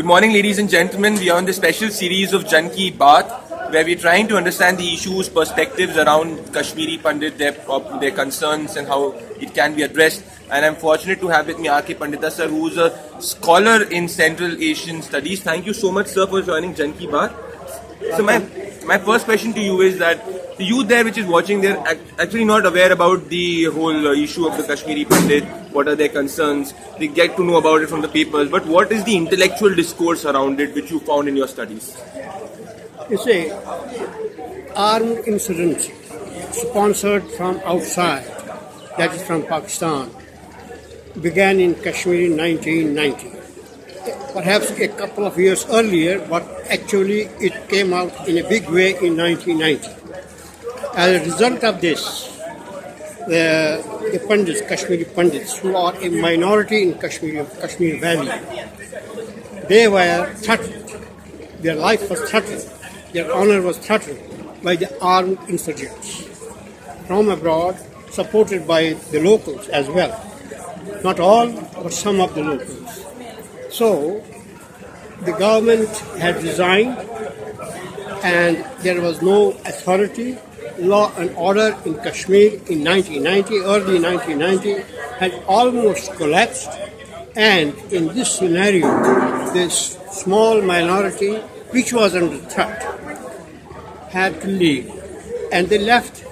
Good morning, ladies and gentlemen. We are on the special series of Jan Ki Baat, where we're trying to understand the issues, perspectives around Kashmiri Pandit, their concerns and how it can be addressed. And I'm fortunate to have with me R.K. Pandita sir, who's a scholar in Central Asian studies. Thank you so much, sir, for joining Jan Ki Baat. So my first question to you is that the youth there which is watching, they're actually not aware about the whole issue of the Kashmiri Pandit. What are their concerns? They get to know about it from the papers. But what is the intellectual discourse around it which you found in your studies? It's a armed insurgency sponsored from outside, that is from Pakistan, began in Kashmir in 1990. Perhaps a couple of years earlier, but actually it came out in a big way in 1990. As a result of this, the Pandits, Kashmiri Pandits, who are a minority in Kashmir Valley, they were threatened. Their life was threatened. Their honor was threatened by the armed insurgents from abroad, supported by the locals as well. Not all, but some of the locals. So, the government had resigned and there was no authority. Law and order in Kashmir in 1990, early 1990, had almost collapsed. And in this scenario, this small minority, which was under threat, had to leave. And they left.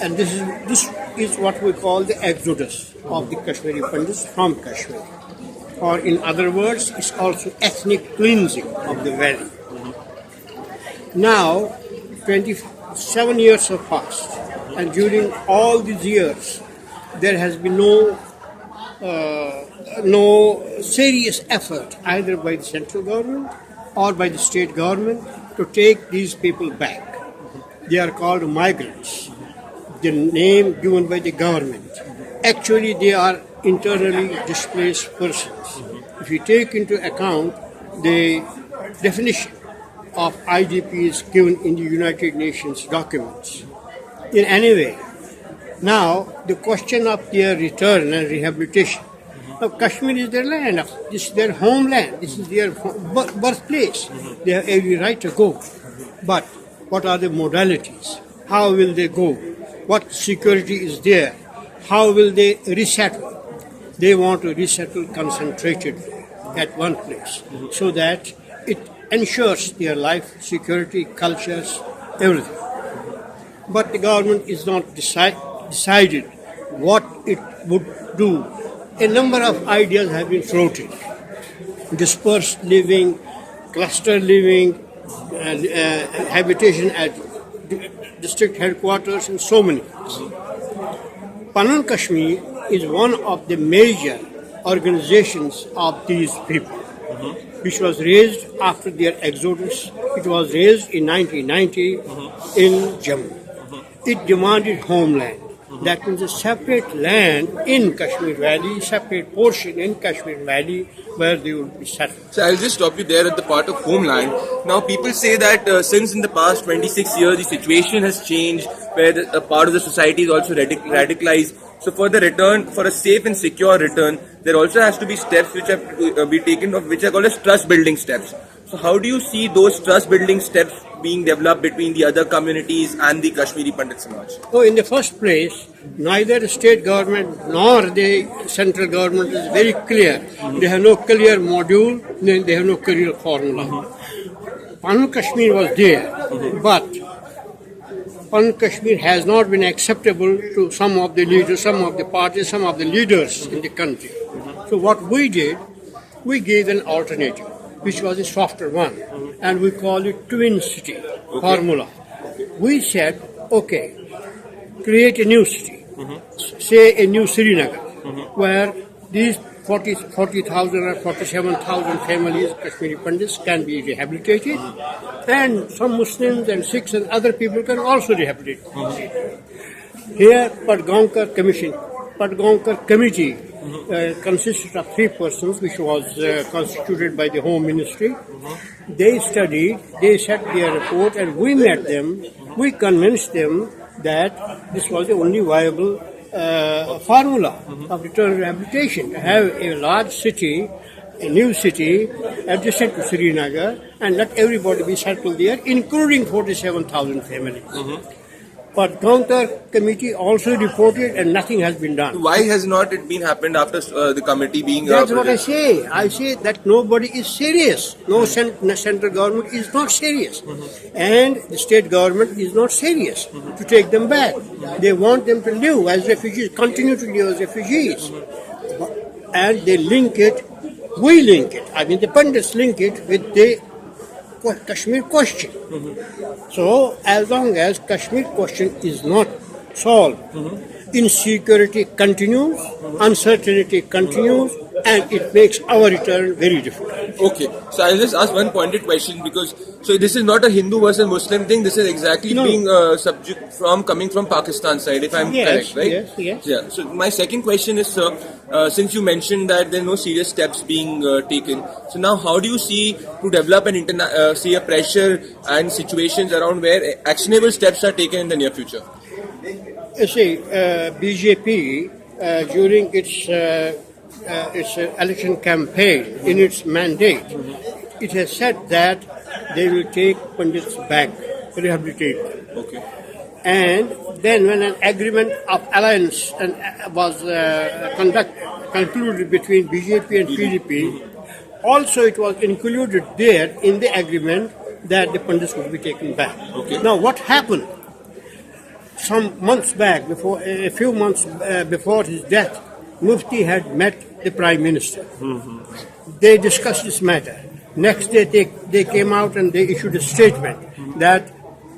And this is what we call the exodus of the Kashmiri Pandits from Kashmir. Or in other words, it's also ethnic cleansing of the valley. Now, 27 years have passed, and during all these years, there has been no serious effort either by the central government or by the state government to take these people back. They are called migrants, the name given by the government. Actually, they are internally displaced persons. If you take into account the definition of IDPs given in the United Nations documents. In any way, now the question of their return and rehabilitation. Now, Kashmir is their land, this is their homeland, this is their birthplace. They have every right to go. But what are the modalities? How will they go? What security is there? How will they resettle? They want to resettle concentrated at one place so that it ensures their life, security, cultures, everything. But the government is not decided what it would do. A number of ideas have been floated. Dispersed living, cluster living, habitation at district headquarters, and so many things. Panan Kashmir is one of the major organizations of these people, which was raised after their exodus. It was raised in 1990 in Jammu. It demanded homeland. That means a separate land in Kashmir Valley, separate portion in Kashmir Valley where they would be settled. So I'll just stop you there at the part of homeland. Now people say that since in the past 26 years the situation has changed, where a part of the society is also radicalized. So for the return, for a safe and secure return, there also has to be steps which have to be taken, which are called as trust building steps. So how do you see those trust building steps being developed between the other communities and the Kashmiri Pandit Samaj? So in the first place, neither the state government nor the central government is very clear. They have no clear module, they have no clear formula. Panan Kashmir was there, but Panan Kashmir has not been acceptable to some of the leaders, some of the parties, some of the leaders in the country. So what we did, we gave an alternative, which was a softer one, and we call it twin city formula. We said, okay, create a new city, say a new Srinagar, where these 40,000 or 47,000 families, Kashmiri Pandits, can be rehabilitated, and some Muslims and Sikhs and other people can also rehabilitate. Here, Padgaonkar Committee consisted of 3 persons, which was constituted by the Home Ministry. They studied, they set their report, and we met them. We convinced them that this was the only viable formula of return rehabilitation, to have a large city a new city adjacent to Srinagar and let everybody be settled there, including 47,000 families. But counter committee also reported and nothing has been done. Why has not it been happened after the committee being? That's what I say. I say that nobody is serious. No central government is not serious, and the state government is not serious to take them back. They want them to live as refugees, continue to live as refugees, and they link it. We link it. I mean, the pundits link it with the Kashmir question. So, as long as Kashmir question is not solved, insecurity continues, uncertainty continues, and it makes our return very difficult. Okay, so I'll just ask one pointed question because so this is not a Hindu versus Muslim thing. This is exactly being subject from coming from Pakistan side, if I'm correct, right? Yes. Yeah. So my second question is, sir, since you mentioned that there are no serious steps being taken, so now how do you see to develop an see a pressure and situations around where actionable steps are taken in the near future? You see, BJP during its election campaign, in its mandate, it has said that they will take Pandits back, rehabilitate them. Okay. And then when an agreement of alliance was concluded between BJP and PDP, also it was included there in the agreement that the Pandits would be taken back. Okay. Now what happened? Some months back, a few months before his death, Mufti had met the Prime Minister. They discussed this matter. Next day, they came out and they issued a statement that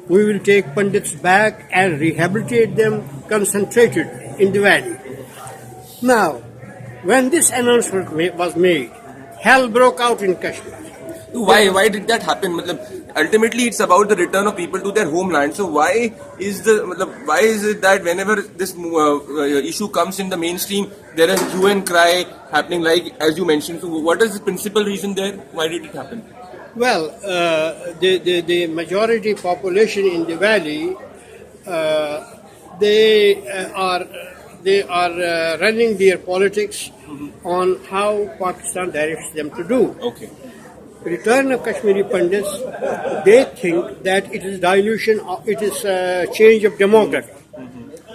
we will take Pandits back and rehabilitate them concentrated in the valley. Now, when this announcement was made, hell broke out in Kashmir. Why did that happen? Ultimately, it's about the return of people to their homeland. So why is it that whenever this issue comes in the mainstream, there is hue and cry happening, like as you mentioned? So what is the principal reason there? Why did it happen? Well, the majority population in the valley, they are running their politics on how Pakistan directs them to do. Okay. Return of Kashmiri Pandits, they think that it is dilution, it is a change of demography.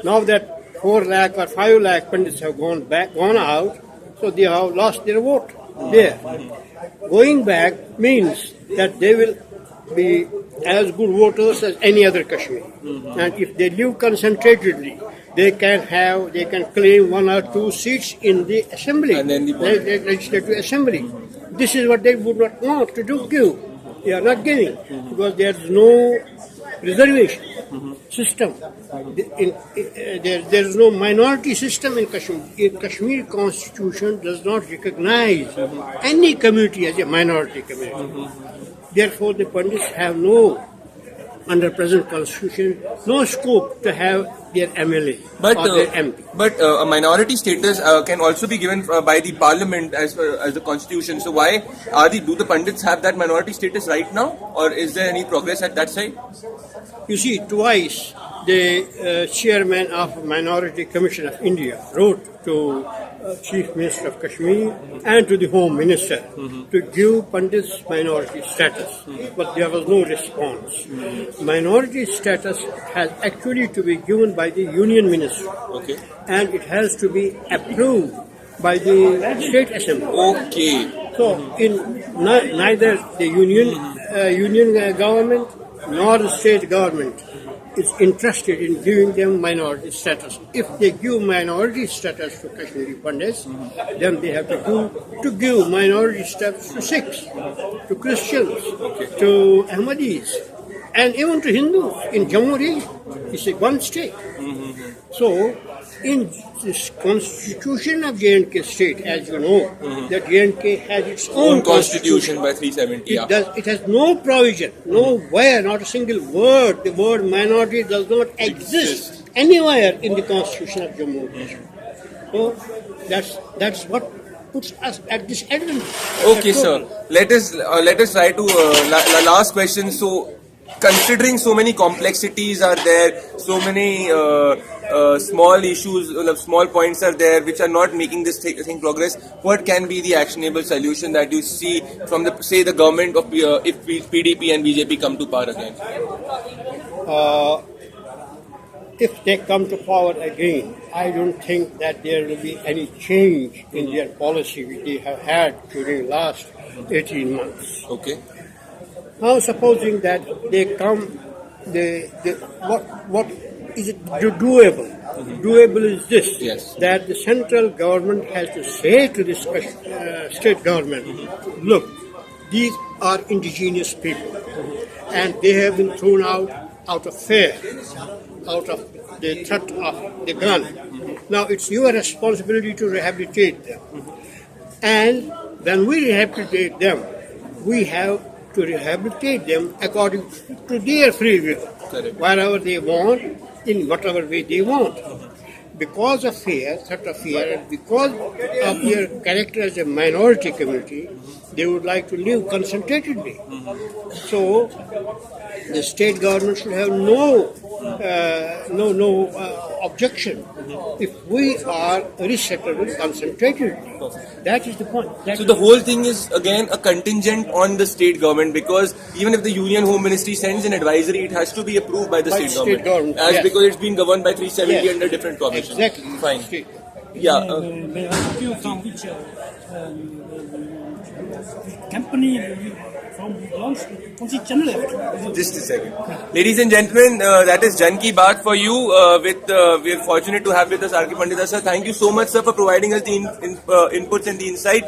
Now that 4 lakh or 5 lakh Pandits have gone out, so they have lost their vote there. Going back means that they will be as good voters as any other Kashmiri. And if they live concentratedly, they can claim 1 or 2 seats in the assembly, and then the legislative assembly. This is what they would not want to give. They are not giving because there is no reservation system. There is no minority system in Kashmir. The Kashmir constitution does not recognize any community as a minority community. Therefore, the Pandits have under present constitution, no scope to have their MLA or their MP. But a minority status can also be given by the parliament as the constitution. So why do the Pandits have that minority status right now, or is there any progress at that side? You see, twice the chairman of Minority Commission of India wrote to Chief Minister of Kashmir and to the Home Minister to give Pandits minority status, but there was no response. Minority status has actually to be given by the Union Ministry, and it has to be approved by the State Assembly. Okay. So, in neither the union government nor the state government is interested in giving them minority status. If they give minority status to Kashmiri Pandits, then they have to give minority status to Sikhs, to Christians, to Ahmadis, and even to Hindus in Jammu region. It's one state. So, in this constitution of J&K state, as you know, that J&K has its own constitution by 370. It has no provision, nowhere, not a single word. The word minority does not exist anywhere in the constitution of Jammu and Kashmir. So that's what puts us at disadvantage. Okay, sir. Let us try to last question. So, considering so many complexities are there, so many small issues, small points are there which are not making this thing progress, what can be the actionable solution that you see from the government of if PDP and BJP come to power again? If they come to power again, I don't think that there will be any change in their policy which they have had during last 18 months. Okay. Now, supposing that they come, what is it doable? Doable is this: Yes. that the central government has to say to this state government, look, these are indigenous people, and they have been thrown out of fear, out of the threat of the gun. Now it's your responsibility to rehabilitate them. And when we rehabilitate them, we have to rehabilitate them according to their free will, Correct. wherever they want, in whatever way they want. Because of fear, threat of fear, and because of their character as a minority community, they would like to live concentratedly. So the state government should have no objection if we are resettled concentratedly. That is the point. So the whole thing is again a contingent on the state government, because even if the Union Home Ministry sends an advisory, it has to be approved by the By state government. As yes. Because it's been governed by 370 Yes. under different commissions. Exactly. Fine. State. Yeah. May I ask you from which company from which channel? Just a second. Ladies and gentlemen, that is Jan Ki Baat for you. We are fortunate to have with us R.K. Pandita sir. Thank you so much, sir, for providing us the inputs and the insight.